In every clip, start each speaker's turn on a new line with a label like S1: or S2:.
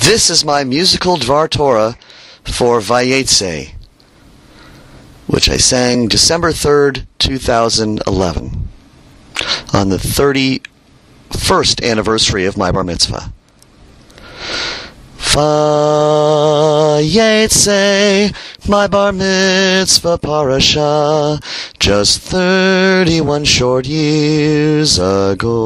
S1: This is my musical Dvar Torah for Vayetze, which I sang December 3rd, 2011, on the 31st anniversary of my Bar Mitzvah. Vayetze, my Bar Mitzvah parasha, just 31 short years ago.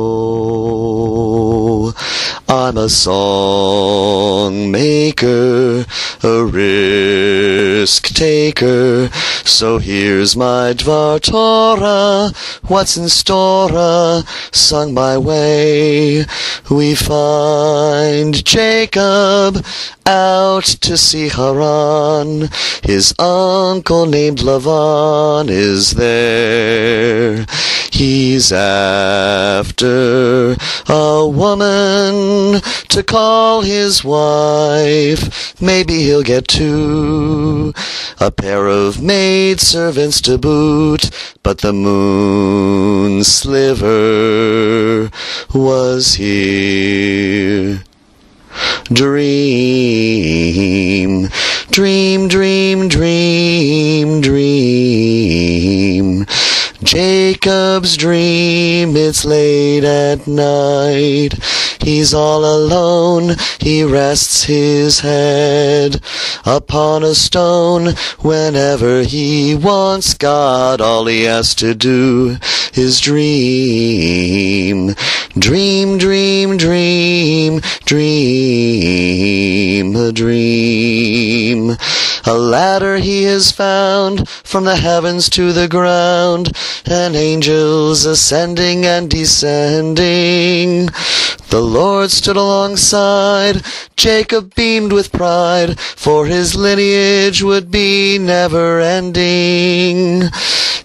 S1: I'm a song maker, a risk taker, so here's my Dvar Torah, what's in store, sung my way. We find Jacob out to see Haran, his uncle named Lavan is there. He's after a woman to call his wife. Maybe he'll get two, a pair of maidservants to boot. But the moon sliver was here. Dream, dream, dream, dream, dream. Jacob's dream, it's late at night. He's all alone, he rests his head upon a stone. Whenever he wants God, all he has to do is dream. Dream, dream, dream, dream a dream. A ladder he has found from the heavens to the ground, and angels ascending and descending. The Lord stood alongside, Jacob beamed with pride, for his lineage would be never-ending.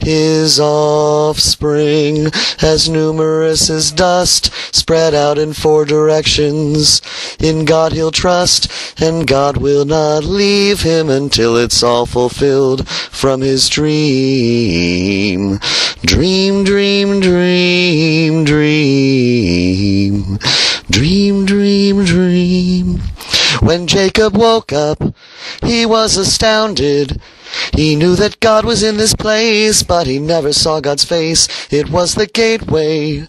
S1: His offspring, as numerous as dust, spread out in 4 directions. In God he'll trust, and God will not leave him until it's all fulfilled from his dream. Dream, dream, dream, dream. Dream, dream, dream. When Jacob woke up, he was astounded. He knew that God was in this place, but he never saw God's face. It was the gateway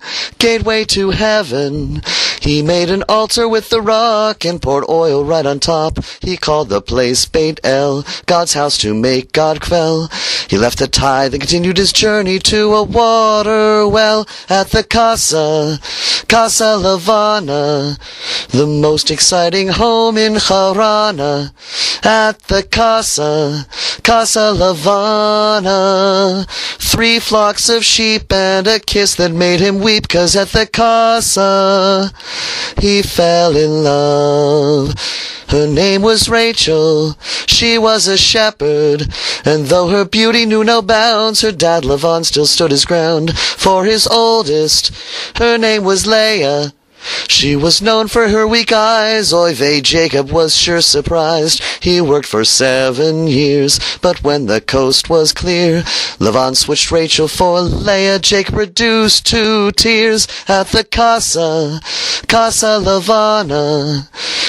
S1: to heaven. He made an altar with the rock and poured oil right on top. He called the place Beit El, God's house to make God quell. He left the tithe and continued his journey to a water well at the Casa Lavana, the most exciting home in Harana. At the Casa Lavana, 3 flocks of sheep and a kiss that made him weep, 'cause at the Casa he fell in love. Her name was Rachel, she was a shepherd, and though her beauty knew no bounds, her dad Lavan still stood his ground. For his oldest, her name was Leah. She was known for her weak eyes. Oy vey, Jacob was sure surprised. He worked for 7 years, but when the coast was clear, Lavan switched Rachel for Leah. Jacob reduced to tears at the Casa Lavana.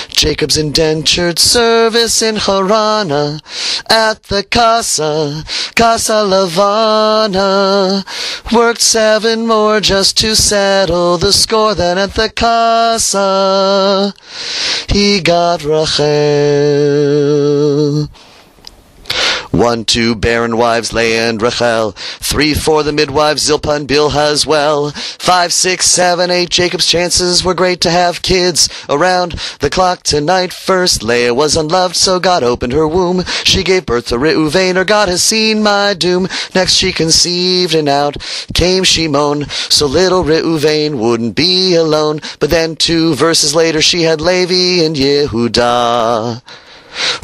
S1: Jacob's indentured service in Harana. At the Casa Lavana, worked 7 more just to settle the score. Then at the Casa he got Rachel. 1, 2 barren wives, Leah and Rachel. 3, 4 the midwives, Zilpah and Bilhah as well. 5, 6, 7, 8 Jacob's chances were great to have kids around the clock tonight. First, Leah was unloved, so God opened her womb. She gave birth to Reuven, or God has seen my doom. Next she conceived, and out came Shimon, so little Reuven wouldn't be alone. But then 2 verses later she had Levi and Yehudah.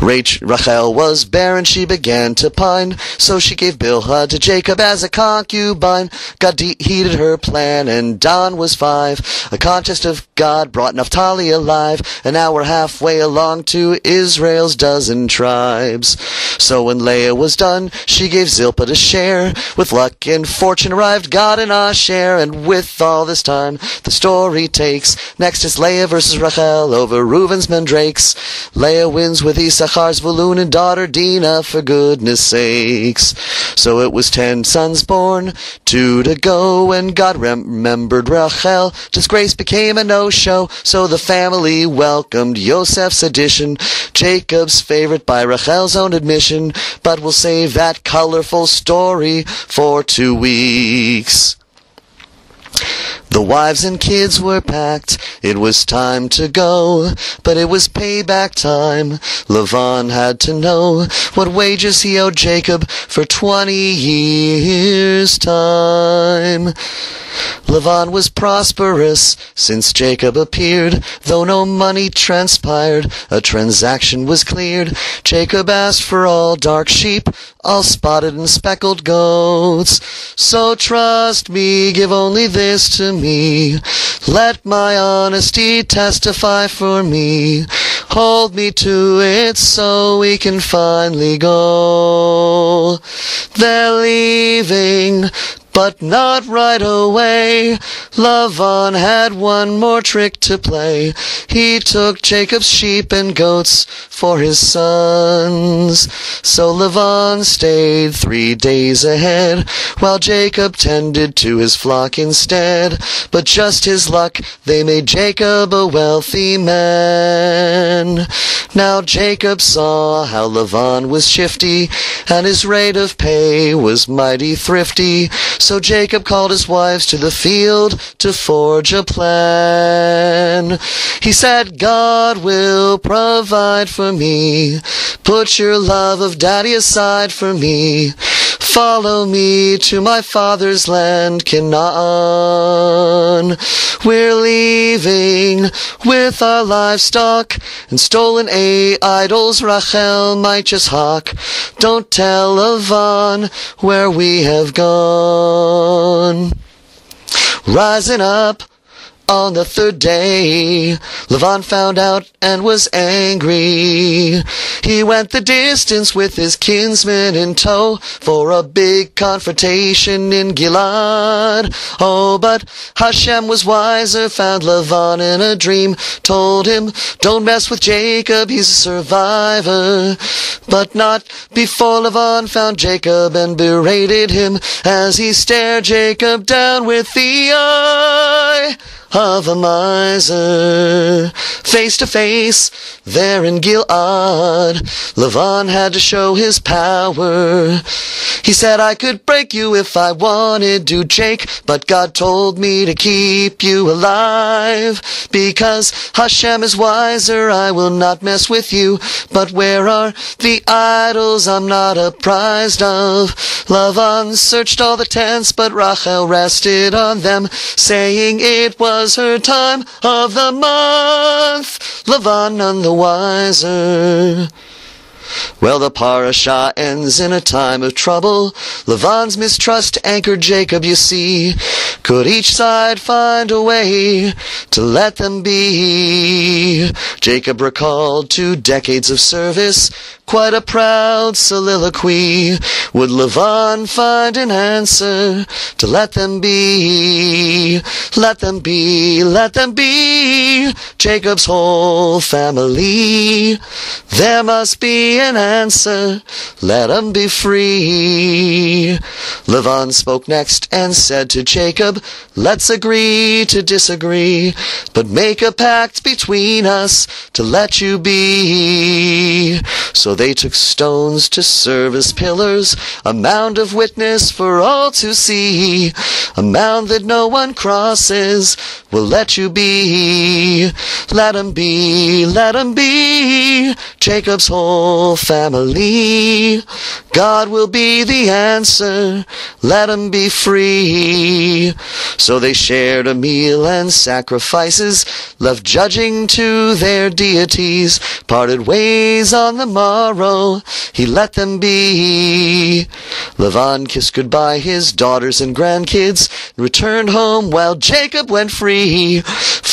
S1: Rachel was barren, she began to pine, so she gave Bilhah to Jacob as a concubine. God heeded her plan, and dawn was 5. A contest of God brought Naphtali alive, and now we're halfway along to Israel's 12 tribes. So when Leah was done, she gave Zilpah to share. With luck and fortune arrived God and Asher, and with all this time, the story takes. Next is Leah versus Rachel over Reuben's mandrakes. Leah wins with Issachar's Zvulun and daughter Dinah, for goodness sakes. So it was 10 sons born, 2 to go, and God remembered Rachel. Disgrace became a no-show, so the family welcomed Yosef's addition, Jacob's favorite by Rachel's own admission. But we'll save that colorful story for 2 weeks. The wives and kids were packed, it was time to go, but it was payback time. Lavan had to know what wages he owed Jacob for 20 years' time. Lavan was prosperous since Jacob appeared, though no money transpired, a transaction was cleared. Jacob asked for all dark sheep, all spotted and speckled goats. So trust me, give only this to me. Let my honesty testify for me. Hold me to it so we can finally go. They're leaving, but not right away. Lavan had one more trick to play. He took Jacob's sheep and goats for his sons. So Lavan stayed 3 days ahead, while Jacob tended to his flock instead. But just his luck, they made Jacob a wealthy man. Now Jacob saw how Lavan was shifty, and his rate of pay was mighty thrifty. So Jacob called his wives to the field to forge a plan. He said, God will provide for me. Put your love of daddy aside for me. Follow me to my father's land, Canaan. We're leaving with our livestock and stolen idols Rachel might just hawk. Don't tell Lavan where we have gone. Rising up on the 3rd day, Lavan found out and was angry. He went the distance with his kinsmen in tow for a big confrontation in Gilad. Oh, but Hashem was wiser, found Lavan in a dream, told him, don't mess with Jacob, he's a survivor. But not before Lavan found Jacob and berated him as he stared Jacob down with the eye of a miser. Face to face, there in Gilad, Lavan had to show his power. He said, I could break you if I wanted to, Jake, but God told me to keep you alive. Because Hashem is wiser, I will not mess with you. But where are the idols I'm not apprised of? Lavan searched all the tents, but Rachel rested on them, saying it was her time of the month. Lavan none the wiser. Well, the parasha ends in a time of trouble. Lavan's mistrust anchored Jacob, you see. Could each side find a way to let them be? Jacob recalled 2 decades of service, quite a proud soliloquy. Would Lavan find an answer to let them be? Let them be, let them be, Jacob's whole family. There must be an answer, let them be free. Lavan spoke next and said to Jacob, let's agree to disagree, but make a pact between us to let you be. So they took stones to serve as pillars, a mound of witness for all to see, a mound that no one crosses, will let you be. Let 'em be, Jacob's whole whole family. God will be the answer, let 'em be free. So they shared a meal and sacrifices, left judging to their deities, parted ways on the morrow, he let them be. Lavan kissed goodbye his daughters and grandkids, returned home while Jacob went free,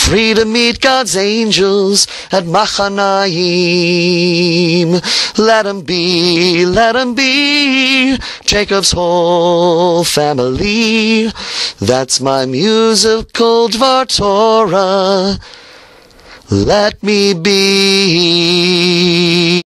S1: free to meet God's angels at Machanaim. Let 'em be, let 'em be, Jacob's whole family. That's my musical Dvar Torah. Let me be.